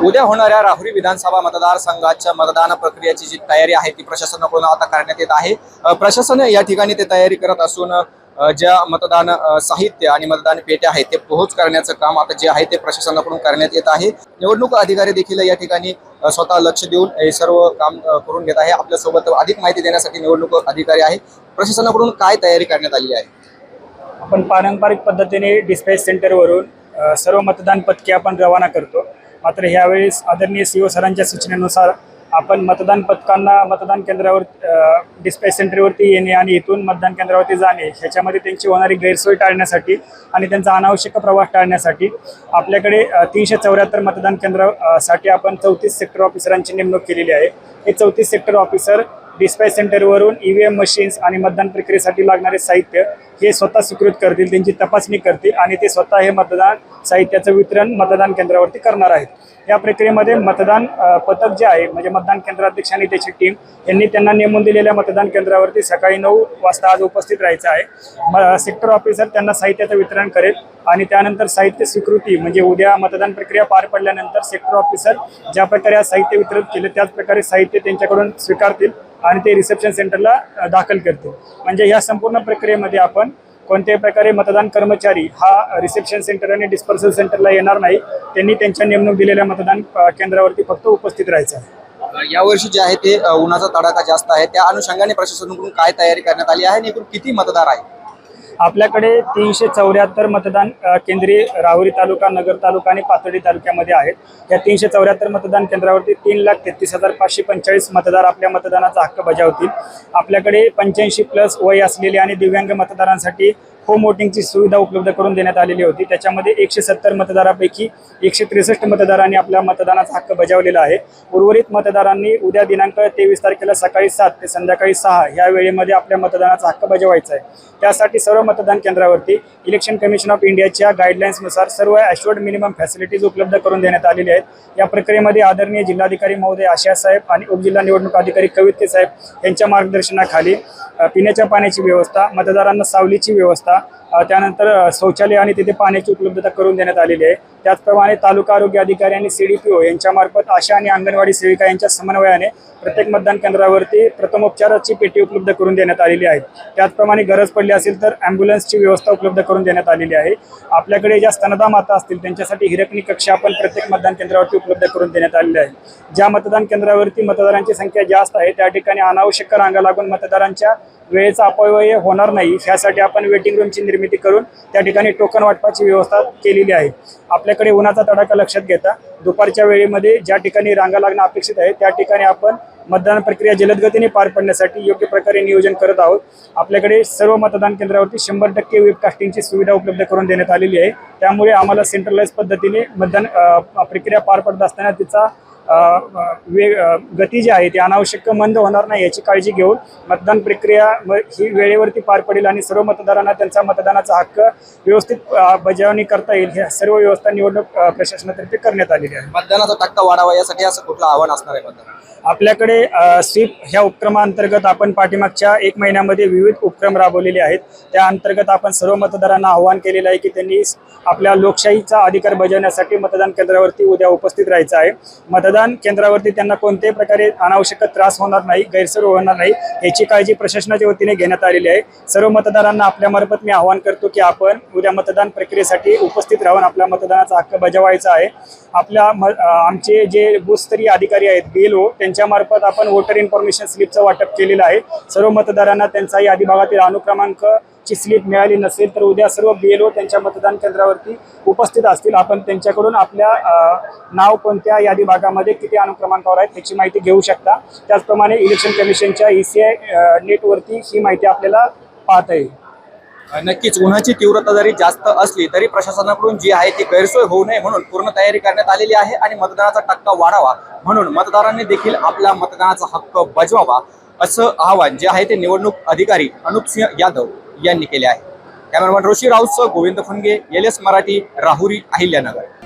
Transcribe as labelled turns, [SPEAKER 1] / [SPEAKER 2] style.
[SPEAKER 1] उद्या होणाऱ्या राहुरी विधानसभा मतदारसंघाच्या मतदान प्रक्रियेची जी तयारी आहे ती प्रशासनाकडून आता करण्यात येत आहे। प्रशासन या ठिकाणी ते तयारी करत असून ज्या मतदान साहित्य आणि मतदान पेट्या आहेत ते पोहोच करण्याचं काम आता जे आहे ते प्रशासनाकडून करण्यात येत आहे। निवडणूक अधिकारी देखील या ठिकाणी स्वतः लक्ष देऊन हे सर्व काम करून घेत आहे। आपल्यासोबत अधिक माहिती देण्यासाठी निवडणूक अधिकारी आहे। प्रशासनाकडून काय तयारी करण्यात आली आहे?
[SPEAKER 2] आपण पारंपरिक पद्धतीने डिस्पॅच सेंटरवरून सर्व मतदान पथके आपण रवाना करतो। मात्र ह्यावेळेस आदरणीय सीओ सरांच्या सूचनेनुसार आपण मतदान पथकांना मतदान केंद्रावर डिस्पॅच सेंटरवरती येणे आणि इथून मतदान केंद्रावरती जाणे ह्याच्यामध्ये त्यांची होणारी गैरसोय टाळण्यासाठी आणि त्यांचा अनावश्यक प्रवास टाळण्यासाठी आपल्याकडे 374 मतदान केंद्रासाठी आपण 34 सेक्टर ऑफिसरांची नेमणूक केलेली आहे। हे 34 सेक्टर ऑफिसर डिस्पॅच सेंटरवरून ईव्हीएम मशीन्स आणि मतदान प्रक्रियेसाठी लागणारे साहित्य हे स्वतः स्वीकृत करतील, त्यांची तपासणी करतील आणि ते स्वतः हे मतदान साहित्याचं वितरण मतदान केंद्रावरती करणार आहेत। या प्रक्रियेमध्ये मतदान पथक जे आहे म्हणजे मतदान केंद्राध्यक्ष आणि त्याची टीम यांनी त्यांना नेमून दिलेल्या मतदान केंद्रावरती सकाळी 9 वाजता आज उपस्थित राहायचं आहे। सेक्टर ऑफिसर त्यांना साहित्याचं वितरण करेल आणि त्यानंतर साहित्य स्वीकृती म्हणजे उद्या मतदान प्रक्रिया पार पडल्यानंतर सेक्टर ऑफिसर ज्या प्रकारे साहित्य वितरित केले त्याच प्रकारे साहित्य त्यांच्याकडून स्वीकारतील आणि ते रिसेप्शन सेंटरला दाखल करतील। म्हणजे या संपूर्ण प्रक्रियेमध्ये आपण कोणत्याही प्रकारे मतदान कर्मचारी हा रिसेप्शन सेंटर आणि डिस्पर्सल सेंटरला येणार नाही, त्यांनी त्यांच्या नेमणूक दिलेल्या मतदान केंद्रावरती फक्त उपस्थित राहायचं आहे।
[SPEAKER 1] यावर्षी जे आहे ते उन्हाचा तडाखा जास्त आहे, त्या अनुषंगाने प्रशासनाकडून काय तयारी करण्यात आली आहे आणि एकूण किती मतदार आहे?
[SPEAKER 2] आपल्याकडे 374 मतदान केंद्रे राहुरी तालुका, नगर तालुका आणि पाथर्डी तालुक्यामध्ये आहेत। या 374 मतदान केंद्रावरती 3,33,545 मतदार आपल्या मतदानाचा हक्क बजावतील। आपल्याकडे 85+ वय असलेले आणि दिव्यांग मतदारांसाठी होम वोटिंगची सुविधा उपलब्ध करून देण्यात आलेली होती। त्याच्यामध्ये 170 मतदारांपैकी 163 मतदारांनी आपल्या मतदानाचा हक्क बजावलेला आहे। उर्वरित मतदारांनी उद्या दिनांक 23 तारखेला सकाळी 7 ते संध्याकाळी 6 या वेळेमध्ये आपल्या मतदानाचा हक्क बजावायचा आहे। त्यासाठी सर्व मतदान केंद्रावरती इलेक्शन कमिशन ऑफ इंडियाच्या गाईडलाईन्सनुसार सर्व ॲश्युअर्ड मिनिमम फॅसिलिटीज उपलब्ध करून देण्यात आलेल्या आहेत। या प्रक्रियेमध्ये आदरणीय जिल्हाधिकारी महोदय आशिया साहेब आणि उपजिल्हा निवडणूक अधिकारी कविते साहेब यांच्या मार्गदर्शनाखाली पिण्याच्या पाण्याची व्यवस्था, मतदारांना सावलीची व्यवस्था, त्यानंतर शौचालय आणि तिथे पाण्याची उपलब्धता करून देण्यात आलेली आहे। त्याचप्रमाणे तालुका आरोग्य अधिकारी आणि CDPO यांच्यामार्फत आशा आणि अंगणवाडी सेविका यांच्या समन्वयाने प्रत्येक मतदान केंद्रावरती प्रथमोपचाराची पेटी उपलब्ध करून देण्यात आलेली आहे। त्याचप्रमाणे गरज पडली असेल तर ॲम्ब्युलन्सची व्यवस्था उपलब्ध करून देण्यात आलेली आहे। आपल्याकडे ज्या स्तनदा माता असतील त्यांच्यासाठी हिरकणी कक्ष आपण प्रत्येक मतदान केंद्रावरती उपलब्ध करून देण्यात आलेले आहे। ज्या मतदान केंद्रावरती मतदारांची संख्या जास्त आहे त्या ठिकाणी अनावश्यक रांगा लागून मतदारांच्या वेळेचा अपव्यय होणार नाही यासाठी आपण वेटिंग रूमची निर्मिती करून त्या ठिकाणी टोकन वाटपाची व्यवस्था केलेली आहे। आपल्याकडे उन्हाचा तडाखा लक्षात घेता दुपारच्या वेळेमध्ये ज्या ठिकाणी रांगा लागणं अपेक्षित आहे त्या ठिकाणी आपण मतदान प्रक्रिया जलद गतीने पार पडण्यासाठी योग्य प्रकारे नियोजन करत आहोत। आपल्याकडे सर्व मतदान केंद्रावरती 100% वेबकास्टिंगची सुविधा उपलब्ध करून देण्यात आलेली आहे। त्यामुळे आम्हाला सेंट्रलाइज पद्धतीने मतदान प्रक्रिया पार पडत असताना तिचा गती जी आहे ती अनावश्यक मंद होणार नाही याची काळजी घेऊन मतदान प्रक्रिया ही वेळेवरती पार पडेल आणि सर्व मतदारांना त्यांचा मतदानाचा हक्क व्यवस्थित बजावणी करता येईल ह्या सर्व व्यवस्था निवडणूक प्रशासनातर्फे करण्यात आलेली आहे।
[SPEAKER 1] मतदानाचा टक्का वाढावा यासाठी असं कुठलं आव्हान असणार आहे मतदार?
[SPEAKER 2] आपल्याकडे स्वीप ह्या उपक्रमाअंतर्गत आपण पाठीमागच्या 1 महिन्यामध्ये विविध उपक्रम राबवलेले आहेत। त्या अंतर्गत आपण सर्व मतदारांना आवाहन केलेलं आहे की त्यांनी आपल्या लोकशाहीचा अधिकार बजावण्यासाठी मतदान केंद्रावरती उद्या उपस्थित राहायचं आहे। मतदान केंद्रावरती त्यांना कोणत्याही प्रकारे अनावश्यक त्रास होणार नाही, गैरसोय होणार नाही याची काळजी प्रशासनाच्या वतीने घेण्यात आलेली आहे। सर्व मतदारांना आपल्यामार्फत मी आवाहन करतो की आपण उद्या मतदान प्रक्रियेसाठी उपस्थित राहून आपल्या मतदानाचा हक्क बजावायचा आहे। आमचे जे बूथस्तरीय अधिकारी आहेत BLO त्यांच्यामार्फत आपण वोटर इन्फॉर्मेशन स्लिपचं वाटप केलेलं आहे। सर्व मतदारांना त्यांचा यादी भागातील अनुक्रमांकची स्लिप मिळाली नसेल तर उद्या सर्व BLO त्यांच्या मतदान केंद्रावरती उपस्थित असतील। आपण त्यांच्याकडून आपल्या नाव कोणत्या यादी भागामध्ये किती अनुक्रमांकावर आहेत त्याची माहिती घेऊ शकता। त्याचप्रमाणे इलेक्शन कमिशनच्या ECI नेटवरती ही माहिती आपल्याला पाहता येईल।
[SPEAKER 1] नक्कीच उन्हाची तीव्रता जरी जास्त असली तरी प्रशासनाकडून जी आहे ती गैरसोय होऊ नये म्हणून पूर्ण तयारी करण्यात आलेली आहे आणि मतदानाचा टक्का वाढावा म्हणून मतदारांनी देखील आपला मतदानाचा हक्क बजावावा असं आवाहन जे आहे ते निवडणूक अधिकारी अनुपसिंह यादव यांनी केले आहे। कॅमेरामॅन ऋषी राऊतसह गोविंद फुनगे, LS मराठी, राहुरी, अहिल्यानगर।